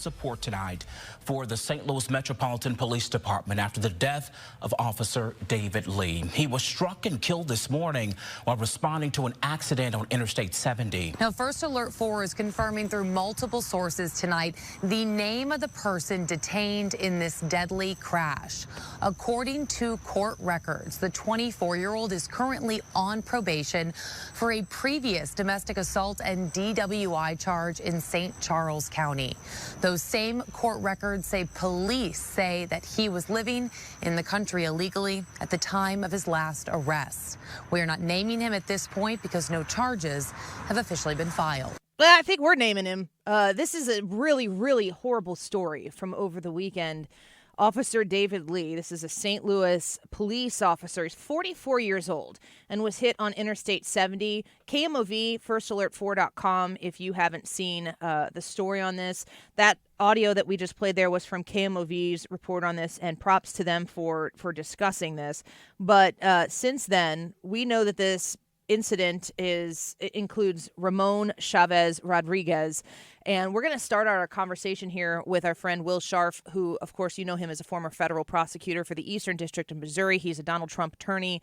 Support tonight for the St. Louis Metropolitan Police Department after the death of Officer David Lee. He was struck and killed this morning while responding to an accident on Interstate 70. Now, First Alert 4 is confirming through multiple sources tonight the name of the person detained in this deadly crash. According to court records, the 24-year-old is currently on probation for a previous domestic assault and DWI charge in St. Charles County. Those same court records say police say that he was living in the country illegally at the time of his last arrest. We are not naming him at this point because no charges have officially been filed. Well, I think we're naming him. This is a really, really horrible story from over the weekend. Officer David Lee, this is a St. Louis police officer. He's 44 years old and was hit on Interstate 70. KMOV, firstalert4.com, if you haven't seen the story on this. That audio that we just played there was from KMOV's report on this, and props to them for discussing this. But since then, we know that this incident includes Ramon Chavez Rodriguez. And we're going to start our conversation here with our friend Will Sharf, who, of course, you know him as a former federal prosecutor for the Eastern District of Missouri. He's a Donald Trump attorney.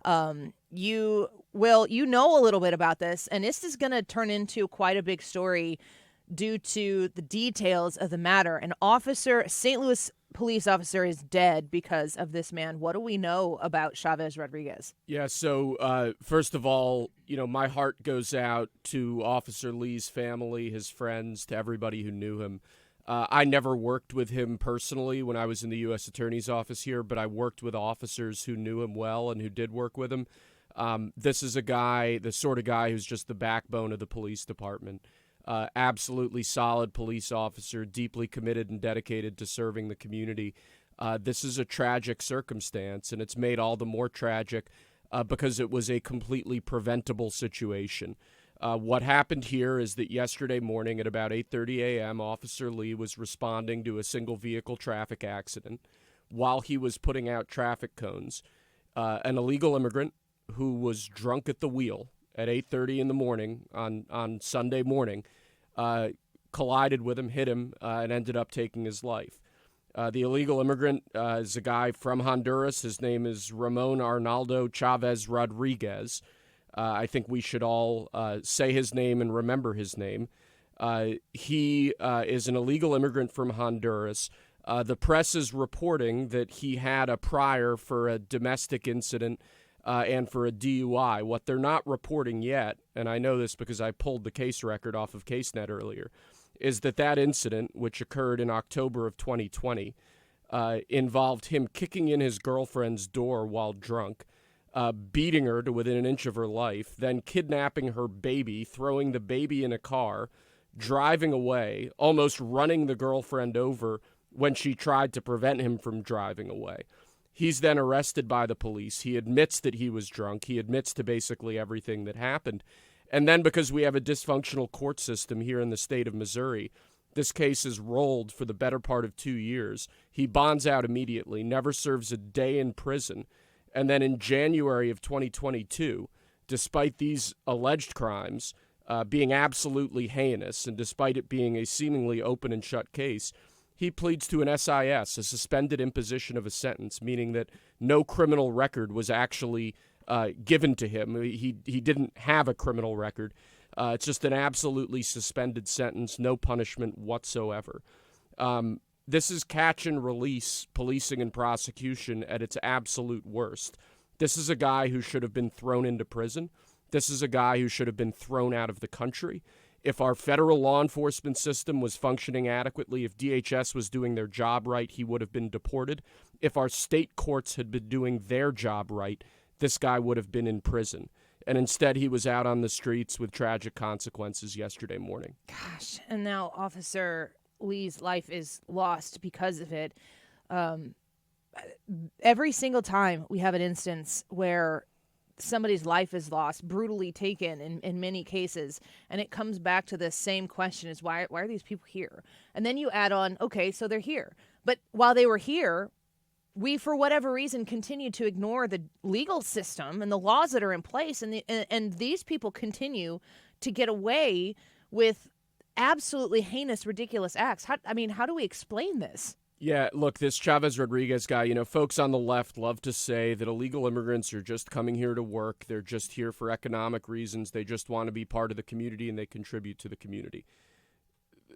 You know a little bit about this, and this is going to turn into quite a big story due to the details of the matter. A St. Louis police officer is dead because of this man. What do we know about Chavez Rodriguez? Yeah, so first of all, my heart goes out to Officer Lee's family, his friends, to everybody who knew him. I never worked with him personally when I was in the U.S. Attorney's Office here, but I worked with officers who knew him well and who did work with him. This is the sort of guy who's just the backbone of the police department. Absolutely solid police officer, deeply committed and dedicated to serving the community. This is a tragic circumstance, and it's made all the more tragic because it was a completely preventable situation. What happened here is that yesterday morning at about 8:30 a.m., Officer Lee was responding to a single-vehicle traffic accident. While he was putting out traffic cones, an illegal immigrant who was drunk at the wheel at 8:30 in the morning on Sunday morning, collided with him, hit him, and ended up taking his life. The illegal immigrant is a guy from Honduras. His name is Ramon Arnaldo Chavez Rodriguez. I think we should all say his name and remember his name. He is an illegal immigrant from Honduras. The press is reporting that he had a prior for a domestic incident and for a DUI. What they're not reporting yet, and I know this because I pulled the case record off of CaseNet earlier, is that incident, which occurred in October of 2020, involved him kicking in his girlfriend's door while drunk, beating her to within an inch of her life, then kidnapping her baby, throwing the baby in a car, driving away, almost running the girlfriend over when she tried to prevent him from driving away. He's then arrested by the police. He admits that he was drunk. He admits to basically everything that happened. And then because we have a dysfunctional court system here in the state of Missouri, this case is rolled for the better part of 2 years. He bonds out immediately, never serves a day in prison. And then in January of 2022, despite these alleged crimes being absolutely heinous, and despite it being a seemingly open and shut case, he pleads to an SIS, a suspended imposition of a sentence, meaning that no criminal record was actually given to him. He didn't have a criminal record. It's just an absolutely suspended sentence, no punishment whatsoever. This is catch and release policing and prosecution at its absolute worst. This is a guy who should have been thrown into prison. This is a guy who should have been thrown out of the country. If our federal law enforcement system was functioning adequately, if DHS was doing their job right, he would have been deported. If our state courts had been doing their job right, this guy would have been in prison. And instead, he was out on the streets with tragic consequences yesterday morning. Gosh, and now Officer Lee's life is lost because of it. Every single time we have an instance where somebody's life is lost, brutally taken in many cases, and it comes back to the same question is why are these people here? And then you add on, okay, so they're here. But while they were here, we, for whatever reason, continue to ignore the legal system and the laws that are in place, and these people continue to get away with absolutely heinous, ridiculous acts. How do we explain this? Yeah, look, this Chavez Rodriguez guy, folks on the left love to say that illegal immigrants are just coming here to work. They're just here for economic reasons. They just want to be part of the community and they contribute to the community.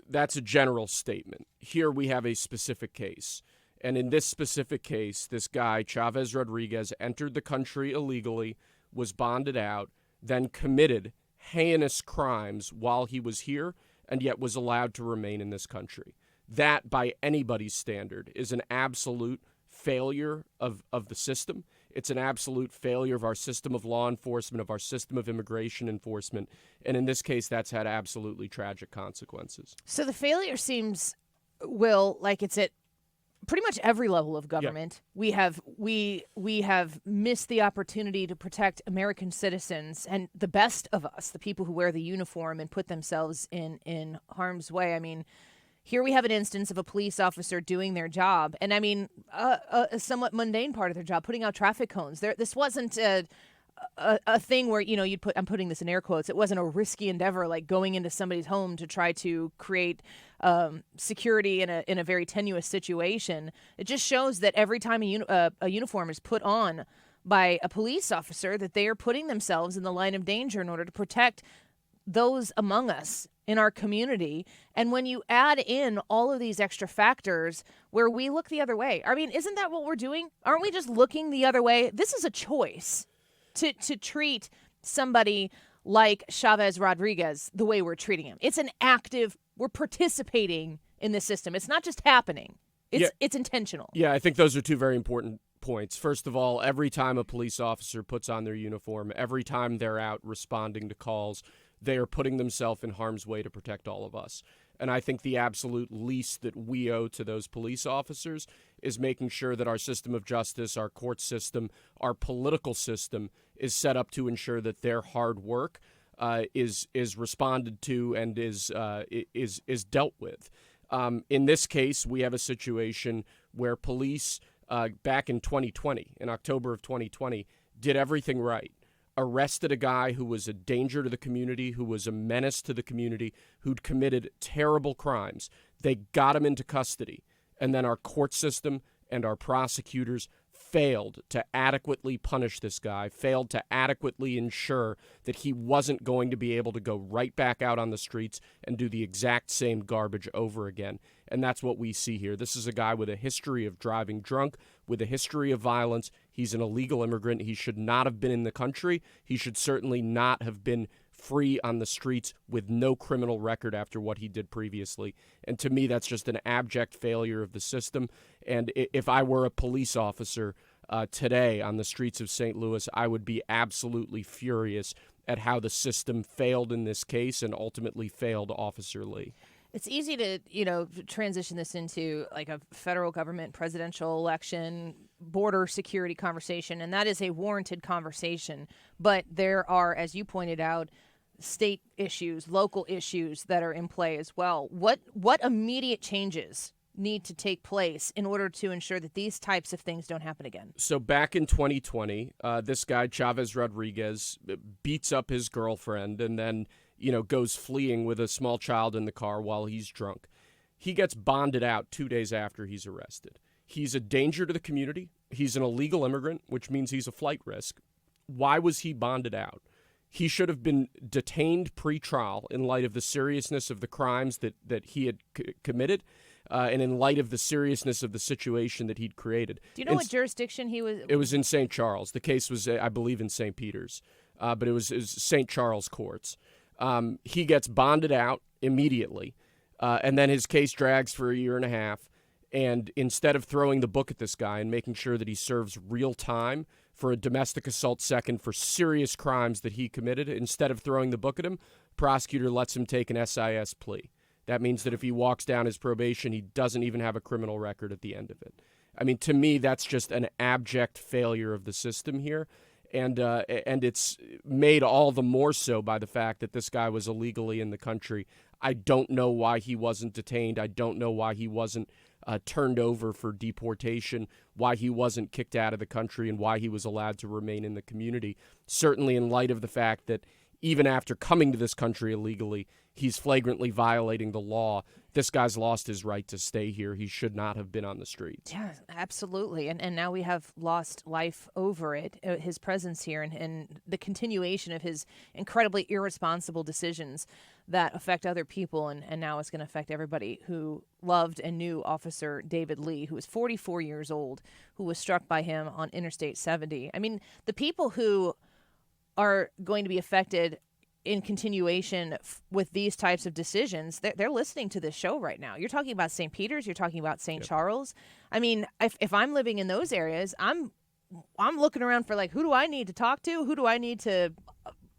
That's a general statement. Here we have a specific case. And in this specific case, this guy, Chavez Rodriguez, entered the country illegally, was bonded out, then committed heinous crimes while he was here, and yet was allowed to remain in this country. That, by anybody's standard, is an absolute failure of the system. It's an absolute failure of our system of law enforcement, of our system of immigration enforcement. And in this case, that's had absolutely tragic consequences. So the failure seems, Will, like it's at pretty much every level of government. Yeah. We have missed the opportunity to protect American citizens and the best of us, the people who wear the uniform and put themselves in harm's way. I mean, here we have an instance of a police officer doing their job, and I mean, a somewhat mundane part of their job, putting out traffic cones. This wasn't a thing where, you'd put, I'm putting this in air quotes, it wasn't a risky endeavor like going into somebody's home to try to create security in a very tenuous situation. It just shows that every time a uniform is put on by a police officer, that they are putting themselves in the line of danger in order to protect those among us in our community. And when you add in all of these extra factors where we look the other way, I mean, isn't that what we're doing? Aren't we just looking the other way? This is a choice to treat somebody like Chavez Rodriguez the way we're treating him. It's an active, we're participating in the system. It's not just happening. It's intentional. Yeah, I think those are two very important points. First of all, every time a police officer puts on their uniform, every time they're out responding to calls, they are putting themselves in harm's way to protect all of us. And I think the absolute least that we owe to those police officers is making sure that our system of justice, our court system, our political system is set up to ensure that their hard work is responded to and is dealt with. In this case, we have a situation where police back in 2020, in October of 2020, did everything right. Arrested a guy who was a danger to the community, who was a menace to the community, who'd committed terrible crimes. They got him into custody. And then our court system and our prosecutors failed to adequately punish this guy, failed to adequately ensure that he wasn't going to be able to go right back out on the streets and do the exact same garbage over again. And that's what we see here. This is a guy with a history of driving drunk, with a history of violence. He's an illegal immigrant. He should not have been in the country. He should certainly not have been free on the streets with no criminal record after what he did previously. And to me, that's just an abject failure of the system. And if I were a police officer today on the streets of St. Louis, I would be absolutely furious at how the system failed in this case and ultimately failed Officer Lee. It's easy to, transition this into like a federal government presidential election, border security conversation, and that is a warranted conversation. But there are, as you pointed out, state issues, local issues that are in play as well. What immediate changes need to take place in order to ensure that these types of things don't happen again? So back in 2020, this guy, Chavez Rodriguez, beats up his girlfriend and then goes fleeing with a small child in the car while he's drunk. He gets bonded out 2 days after he's arrested. He's a danger to the community. He's an illegal immigrant, which means he's a flight risk. Why was he bonded out? He should have been detained pre-trial in light of the seriousness of the crimes that he had committed and in light of the seriousness of the situation that he'd created. Do you know what jurisdiction he was? It was in St. Charles. The case was, I believe, in St. Peter's, but it was St. Charles courts. He gets bonded out immediately, and then his case drags for a year and a half. And instead of throwing the book at this guy and making sure that he serves real time for a domestic assault second for serious crimes that he committed, instead of throwing the book at him, prosecutor lets him take an SIS plea. That means that if he walks down his probation, he doesn't even have a criminal record at the end of it. I mean, to me, that's just an abject failure of the system here. And it's made all the more so by the fact that this guy was illegally in the country. I don't know why he wasn't detained. I don't know why he wasn't turned over for deportation, why he wasn't kicked out of the country, and why he was allowed to remain in the community. Certainly in light of the fact that even after coming to this country illegally, he's flagrantly violating the law. This guy's lost his right to stay here. He should not have been on the streets. Yeah, absolutely. And now we have lost life over it, his presence here, and the continuation of his incredibly irresponsible decisions that affect other people. And now it's going to affect everybody who loved and knew Officer David Lee, who was 44 years old, who was struck by him on Interstate 70. I mean, the people who are going to be affected in continuation with these types of decisions, they're listening to this show right now. You're talking about St. Peter's, you're talking about St. Charles. I mean, if I'm living in those areas, I'm looking around for, like, who do I need to talk to? Who do I need to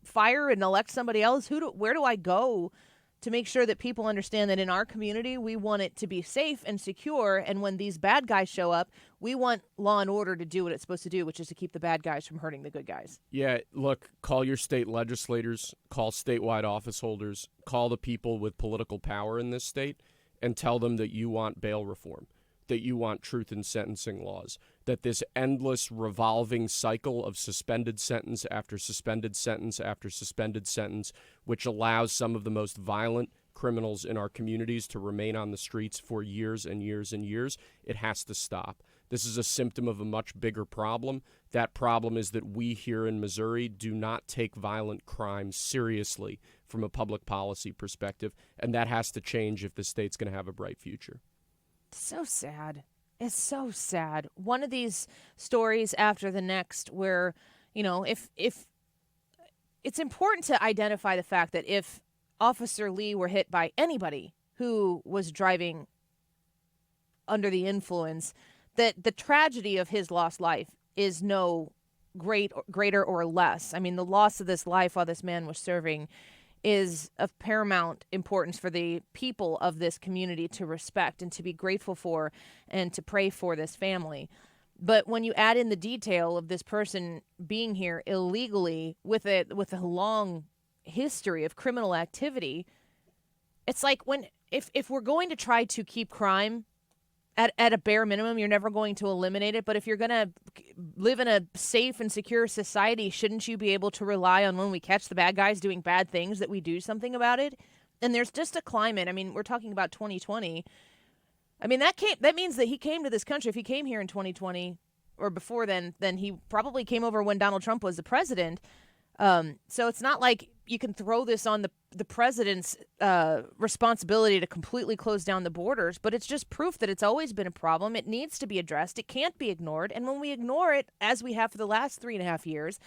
fire and elect somebody else? Where do I go to make sure that people understand that in our community, we want it to be safe and secure, and when these bad guys show up, we want law and order to do what it's supposed to do, which is to keep the bad guys from hurting the good guys. Yeah, look, call your state legislators, call statewide office holders, call the people with political power in this state, and tell them that you want bail reform, that you want truth in sentencing laws, that this endless revolving cycle of suspended sentence after suspended sentence after suspended sentence, which allows some of the most violent criminals in our communities to remain on the streets for years and years and years, it has to stop. This is a symptom of a much bigger problem. That problem is that we here in Missouri do not take violent crime seriously from a public policy perspective, and that has to change if the state's going to have a bright future. So sad. It's so sad. One of these stories after the next where, if it's important to identify the fact that if Officer Lee were hit by anybody who was driving under the influence, that the tragedy of his lost life is no greater or less. I mean, the loss of this life while this man was serving is of paramount importance for the people of this community to respect and to be grateful for and to pray for this family. But when you add in the detail of this person being here illegally with a long history of criminal activity, it's like if we're going to try to keep crime at a bare minimum, you're never going to eliminate it. But if you're going to live in a safe and secure society, shouldn't you be able to rely on when we catch the bad guys doing bad things that we do something about it? And there's just a climate. I mean, we're talking about 2020. I mean, that means that he came to this country. If he came here in 2020 or before then he probably came over when Donald Trump was the president. So it's not like you can throw this on the president's responsibility to completely close down the borders, but it's just proof that it's always been a problem. It needs to be addressed. It can't be ignored. And when we ignore it, as we have for the last 3.5 years,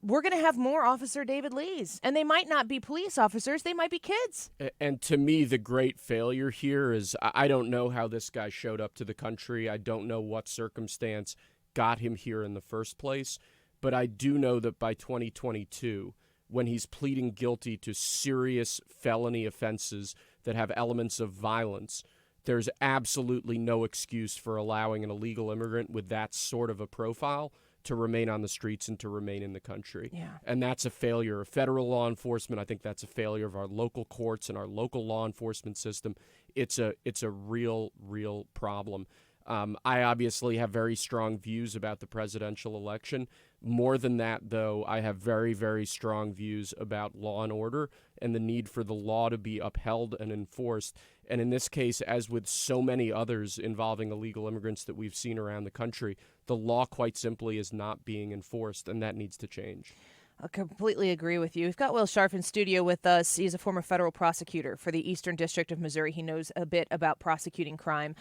we're going to have more Officer David Lees. And they might not be police officers. They might be kids. And to me, the great failure here is I don't know how this guy showed up to the country. I don't know what circumstance got him here in the first place. But I do know that by 2022, when he's pleading guilty to serious felony offenses that have elements of violence, there's absolutely no excuse for allowing an illegal immigrant with that sort of a profile to remain on the streets and to remain in the country. Yeah. And that's a failure of federal law enforcement. I think that's a failure of our local courts and our local law enforcement system. It's a real problem. I obviously have very strong views about the presidential election. More than that, though, I have very, very strong views about law and order and the need for the law to be upheld and enforced. And in this case, as with so many others involving illegal immigrants that we've seen around the country, the law quite simply is not being enforced, and that needs to change. I completely agree with you. We've got Will Sharf in studio with us. He's a former federal prosecutor for the Eastern District of Missouri. He knows a bit about prosecuting crime.